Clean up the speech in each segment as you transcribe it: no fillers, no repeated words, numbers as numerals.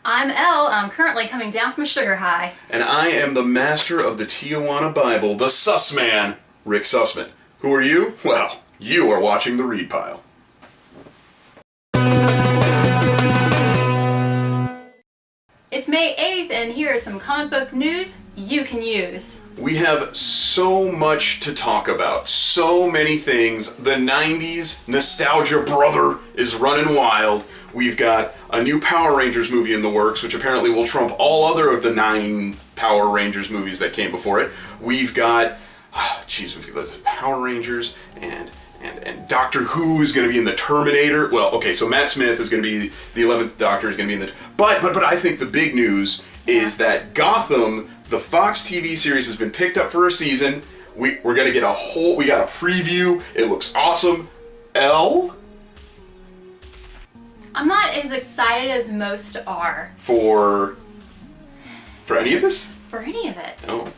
I'm Elle. I'm currently coming down from a sugar high. And I am the master of the Tijuana Bible, the Susman, Rick Susman. Who are you? Well, you are watching The Read Pile. It's May 8th, and here is some comic book news you can use. We have so much to talk about. So many things. The 90s nostalgia brother is running wild. We've got a new Power Rangers movie in the works, which apparently will trump all other of the 9 Power Rangers movies that came before it. We've got, we've got Power Rangers and Doctor Who is going to be in the Terminator. Well, okay, so Matt Smith is going to be the 11th Doctor, is going to be in the... But I think the big news is that Gotham, the Fox TV series, has been picked up for a season. We're going to get we got a preview. It looks awesome. Elle? I'm not as excited as most are. For any of this? For any of it. Oh.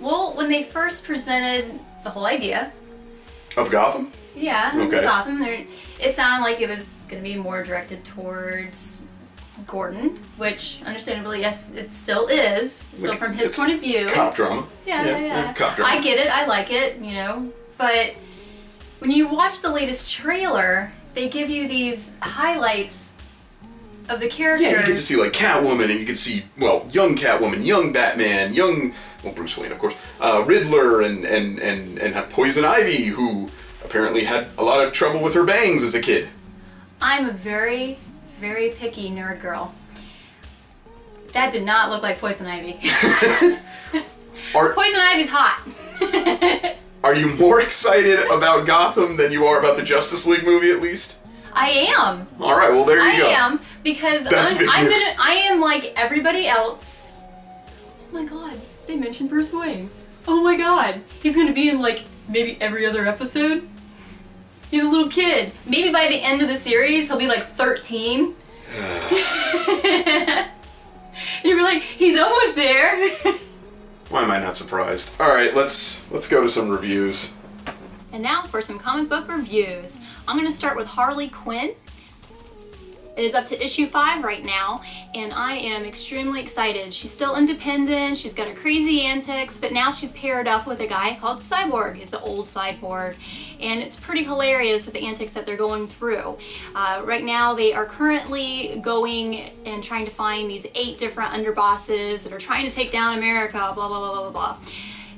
Well, when they first presented the whole idea... Of Gotham? Yeah, okay. Gotham. It sounded like it was going to be more directed towards Gordon, which, understandably, yes, it still is. Still from his point of view. Cop drama. Yeah. Cop drama. I get it. I like it, you know. But when you watch the latest trailer, they give you these highlights of the characters. Yeah, you get to see, like, Catwoman, and you get to see, well, young Catwoman, young Batman, young... Well, Bruce Wayne, of course. Riddler and Poison Ivy, who apparently had a lot of trouble with her bangs as a kid. I'm a very, very picky nerd girl. That did not look like Poison Ivy. Poison Ivy's hot. Are you more excited about Gotham than you are about the Justice League movie, at least? I am. All right, well, there you go. I am, because I am like everybody else. Oh my god. They mentioned Bruce Wayne. Oh my god. He's gonna be in like maybe every other episode. He's a little kid. Maybe by the end of the series he'll be like 13. And you're like, he's almost there. Why am I not surprised? Alright, let's go to some reviews. And now for some comic book reviews. I'm gonna start with Harley Quinn. It is up to issue 5 right now, and I am extremely excited. She's still independent, she's got her crazy antics, but now she's paired up with a guy called Cyborg. He's the old Cyborg, and it's pretty hilarious with the antics that they're going through. Right now, they are currently going and trying to find these 8 different underbosses that are trying to take down America, blah, blah, blah, blah, blah.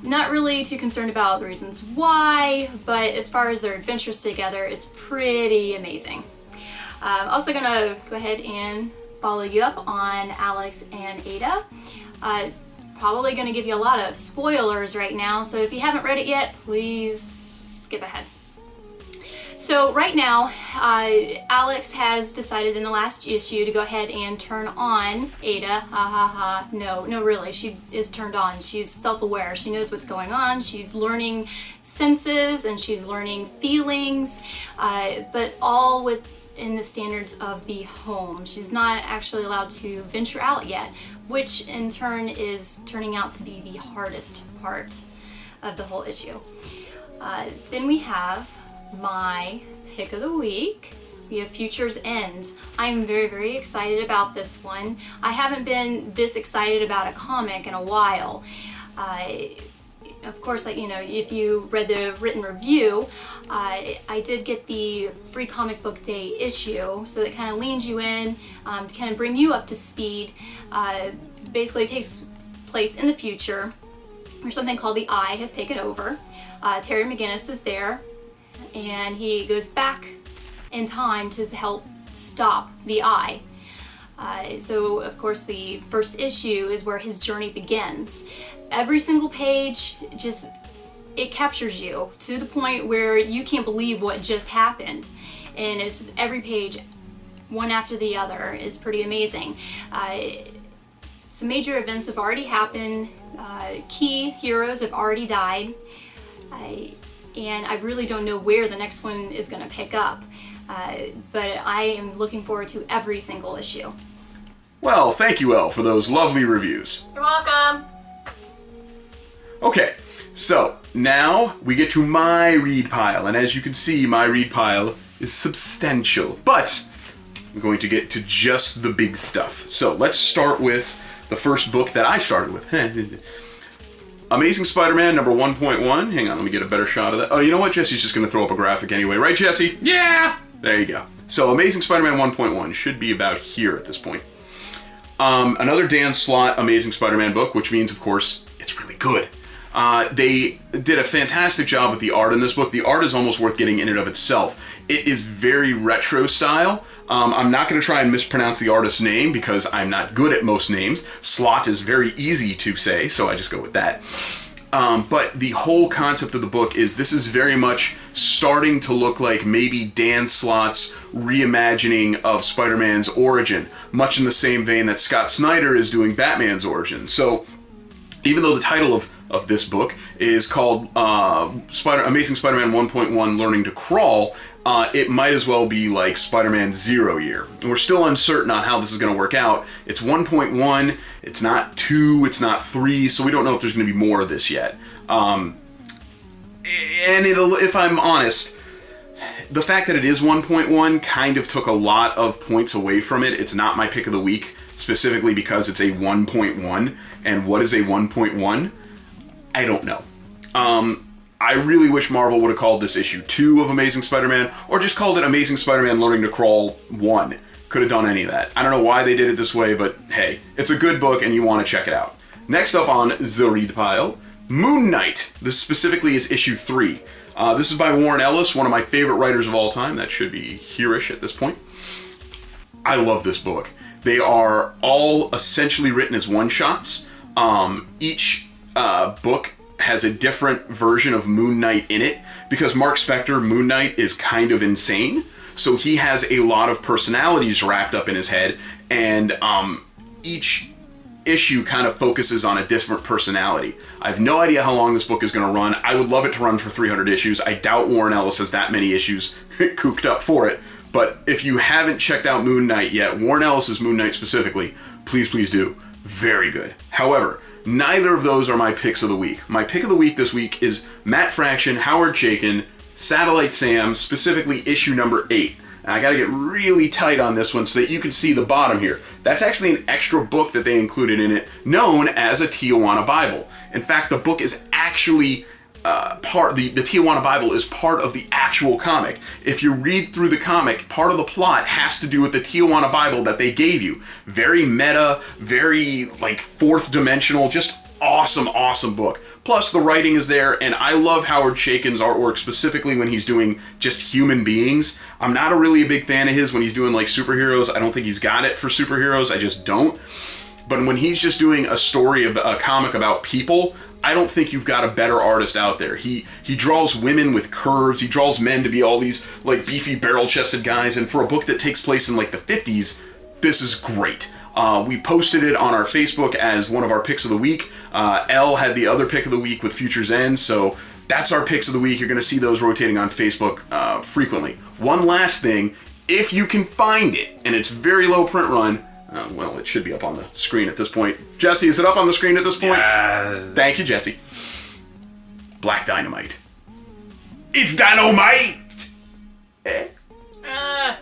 Not really too concerned about the reasons why, but as far as their adventures together, it's pretty amazing. I'm also gonna go ahead and follow you up on Alex and Ada. Probably gonna give you a lot of spoilers right now, so if you haven't read it yet, please skip ahead. So right now, Alex has decided in the last issue to go ahead and turn on Ada. No, really, she is turned on. She's self-aware. She knows what's going on. She's learning senses and she's learning feelings, but all within the standards of the home. She's not actually allowed to venture out yet, which in turn is turning out to be the hardest part of the whole issue. Then we have my pick of the week. We have Future's End. I'm very, very excited about this one. I haven't been this excited about a comic in a while. Of course, you know, if you read the written review, I did get the free comic book day issue, so that kind of leans you in to kind of bring you up to speed. Basically, it takes place in the future, where something called the Eye has taken over. Terry McGinnis is there, and he goes back in time to help stop the Eye. So, of course, the first issue is where his journey begins. Every single page it captures you to the point where you can't believe what just happened. And it's just every page, one after the other, is pretty amazing. Some major events have already happened. Key heroes have already died. And I really don't know where the next one is going to pick up. But I am looking forward to every single issue. Well, thank you, Elle, for those lovely reviews. You're welcome. Okay, so now we get to my read pile, and as you can see, my read pile is substantial. But I'm going to get to just the big stuff. So let's start with the first book that I started with. Amazing Spider-Man number 1.1. Hang on, let me get a better shot of that. Oh, you know what? Jesse's just going to throw up a graphic anyway. Right, Jesse? Yeah! There you go. So Amazing Spider-Man 1.1 should be about here at this point. Another Dan Slott Amazing Spider-Man book, which means, of course, it's really good. They did a fantastic job with the art in this book. The art is almost worth getting in and of itself. It is very retro style. I'm not going to try and mispronounce the artist's name because I'm not good at most names. Slott is very easy to say, so I just go with that. But the whole concept of the book is this is very much starting to look like maybe Dan Slott's reimagining of Spider-Man's origin, much in the same vein that Scott Snyder is doing Batman's origin. So even though the title of this book is called Amazing Spider-Man 1.1 Learning to Crawl, it might as well be like Spider-Man 0 year. We're still uncertain on how this is going to work out. It's 1.1, it's not 2, it's not 3, so we don't know if there's going to be more of this yet. And if I'm honest, the fact that it is 1.1 kind of took a lot of points away from it. It's not my pick of the week, specifically because it's a 1.1, and what is a 1.1? I don't know. I really wish Marvel would have called this issue 2 of Amazing Spider-Man, or just called it Amazing Spider-Man Learning to Crawl 1. Could have done any of that. I don't know why they did it this way, but hey, it's a good book and you want to check it out. Next up on the read pile, Moon Knight. This specifically is issue 3. This is by Warren Ellis, one of my favorite writers of all time. That should be here-ish at this point. I love this book. They are all essentially written as one-shots. Each book has a different version of Moon Knight in it, because Mark Spector, Moon Knight, is kind of insane. So he has a lot of personalities wrapped up in his head, and each issue kind of focuses on a different personality. I have no idea how long this book is going to run. I would love it to run for 300 issues. I doubt Warren Ellis has that many issues cooked up for it. But if you haven't checked out Moon Knight yet, Warren Ellis's Moon Knight specifically, please do. Very good. However, neither of those are my picks of the week. My pick of the week this week is Matt Fraction, Howard Chaykin, Satellite Sam, specifically issue number 8. And I gotta get really tight on this one so that you can see the bottom here. That's actually an extra book that they included in it, known as a Tijuana Bible. In fact, the book is actually the Tijuana Bible is part of the actual comic. If you read through the comic, part of the plot has to do with the Tijuana Bible that they gave you. Very meta, very like fourth dimensional, just awesome book. Plus the writing is there, and I love Howard Chaykin's artwork, specifically when he's doing just human beings. I'm not really a big fan of his when he's doing like superheroes. I don't think he's got it for superheroes, I just don't. But when he's just doing a story, a comic about people, I don't think you've got a better artist out there. He draws women with curves. He draws men to be all these like beefy barrel-chested guys. And for a book that takes place in like the 50s, this is great. We posted it on our Facebook as one of our picks of the week. Elle had the other pick of the week with Future's End. So that's our picks of the week. You're going to see those rotating on Facebook frequently. One last thing, if you can find it, and it's very low print run, well, it should be up on the screen at this point. Jesse, is it up on the screen at this point? Yeah. Thank you, Jesse. Black Dynamite. It's Dynamite! I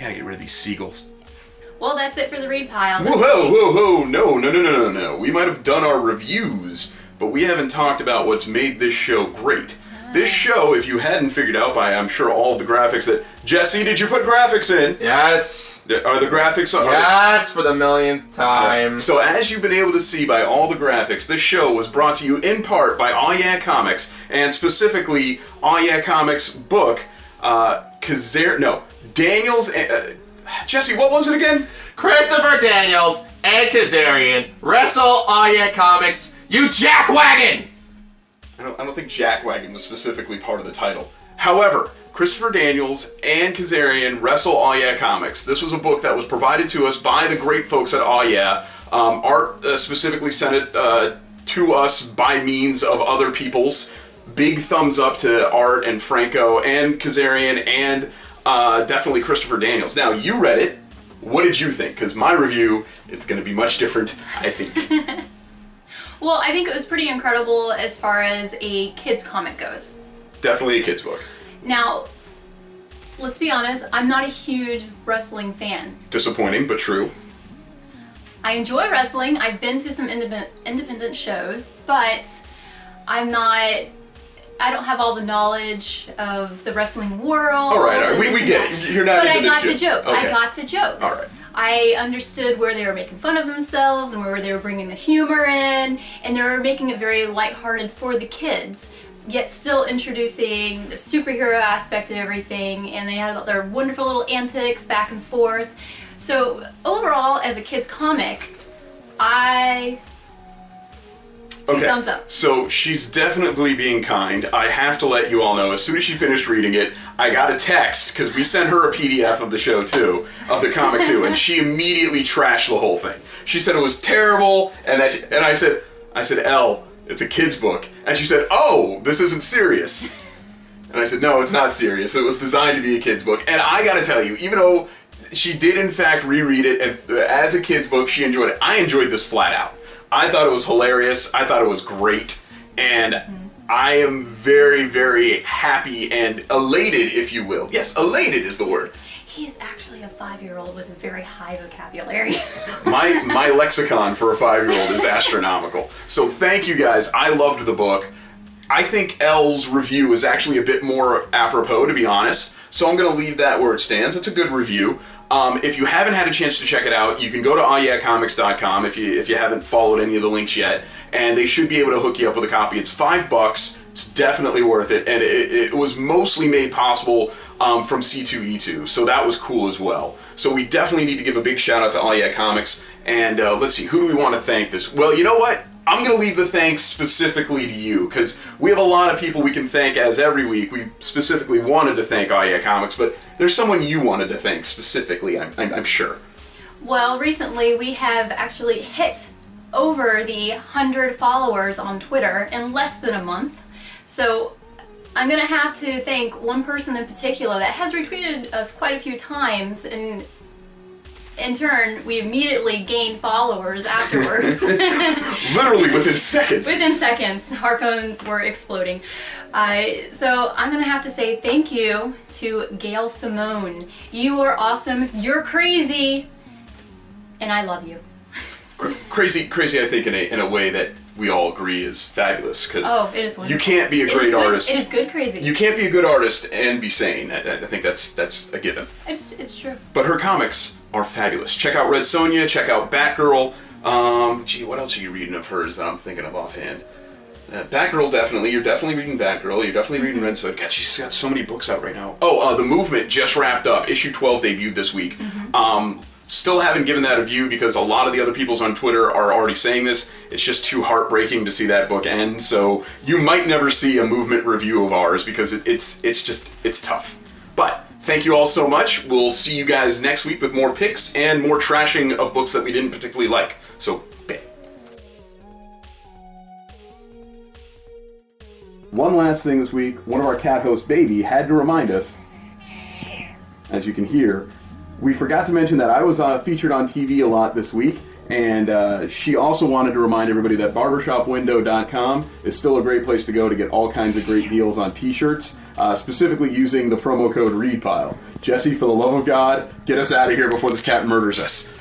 gotta get rid of these seagulls. Well, that's it for the read pile. Whoa. No. We might have done our reviews, but we haven't talked about what's made this show great. This show, if you hadn't figured out by, I'm sure, all of the graphics that... Jesse, did you put graphics in? Yes. Are the graphics... Yes, for the millionth time. So as you've been able to see by all the graphics, this show was brought to you in part by Aw Yeah Comics, and specifically Aw Yeah Comics book, Daniels... Jesse, what was it again? Christopher Daniels and Kazarian, Wrestle, Aw Yeah Comics, you jackwagon! I don't think Jackwagon was specifically part of the title. However, Christopher Daniels and Kazarian Wrestle Aw Yeah Comics. This was a book that was provided to us by the great folks at Aw Yeah. Art specifically sent it to us by means of other people's. Big thumbs up to Art and Franco and Kazarian and definitely Christopher Daniels. Now, you read it. What did you think? Because my review, it's going to be much different, I think. Well, I think it was pretty incredible as far as a kid's comic goes. Definitely a kid's book. Now, let's be honest, I'm not a huge wrestling fan. Disappointing, but true. I enjoy wrestling. I've been to some independent shows, but I don't have all the knowledge of the wrestling world. All right. We get it. You're not But I into got this the shit. joke. Okay. I got the jokes. All right. I understood where they were making fun of themselves and where they were bringing the humor in, and they were making it very lighthearted for the kids, yet still introducing the superhero aspect of everything, and they had their wonderful little antics back and forth. So overall, as a kid's comic, two thumbs up. So she's definitely being kind. I have to let you all know, as soon as she finished reading it, I got a text, because we sent her a PDF of the show too, of the comic too, and she immediately trashed the whole thing. She said it was terrible, and I said, Elle, it's a kid's book. And she said, oh, this isn't serious. And I said, no, it's not serious. It was designed to be a kid's book. And I gotta tell you, even though she did in fact reread it, and as a kid's book, she enjoyed it, I enjoyed this flat out. I thought it was hilarious. I thought it was great. And I am very, very happy and elated, if you will. Yes, elated is the word. He is actually a 5-year-old with a very high vocabulary. My lexicon for a 5-year-old is astronomical. So thank you guys. I loved the book. I think Elle's review is actually a bit more apropos, to be honest. So I'm going to leave that where it stands. It's a good review. If you haven't had a chance to check it out, you can go to awyeahcomics.com if you haven't followed any of the links yet, and they should be able to hook you up with a copy. It's $5. It's definitely worth it, and it was mostly made possible from C2E2, so that was cool as well. So we definitely need to give a big shout out to All Yeah Comics, and let's see, who do we want to thank this? Well, you know what? I'm going to leave the thanks specifically to you, because we have a lot of people we can thank as every week. We specifically wanted to thank All Yeah Comics, but there's someone you wanted to thank specifically, I'm sure. Well, recently we have actually hit over the 100 followers on Twitter in less than a month. So I'm going to have to thank one person in particular that has retweeted us quite a few times, and in turn, we immediately gained followers afterwards. Literally within seconds. Within seconds, our phones were exploding. So I'm going to have to say thank you to Gail Simone. You are awesome, you're crazy, and I love you. Crazy, I think, in a way that we all agree is fabulous, because it is wonderful. you can't be a great artist. It is good crazy. You can't be a good artist and be sane. I think that's a given. It's true. But her comics are fabulous. Check out Red Sonja, check out Batgirl. Gee, what else are you reading of hers that I'm thinking of offhand? Batgirl, definitely. You're definitely reading Batgirl. You're definitely reading Red Sonja. God, she's got so many books out right now. Oh, The Movement just wrapped up. Issue 12 debuted this week. Still haven't given that a view because a lot of the other peoples on Twitter are already saying this. It's just too heartbreaking to see that book end. So you might never see a Movement review of ours because it's tough. But thank you all so much. We'll see you guys next week with more picks and more trashing of books that we didn't particularly like. So, bang. One last thing this week. One of our cat hosts, Baby, had to remind us, as you can hear, we forgot to mention that I was featured on TV a lot this week, and she also wanted to remind everybody that barbershopwindow.com is still a great place to go to get all kinds of great deals on t-shirts, specifically using the promo code READPILE. Jesse, for the love of God, get us out of here before this cat murders us.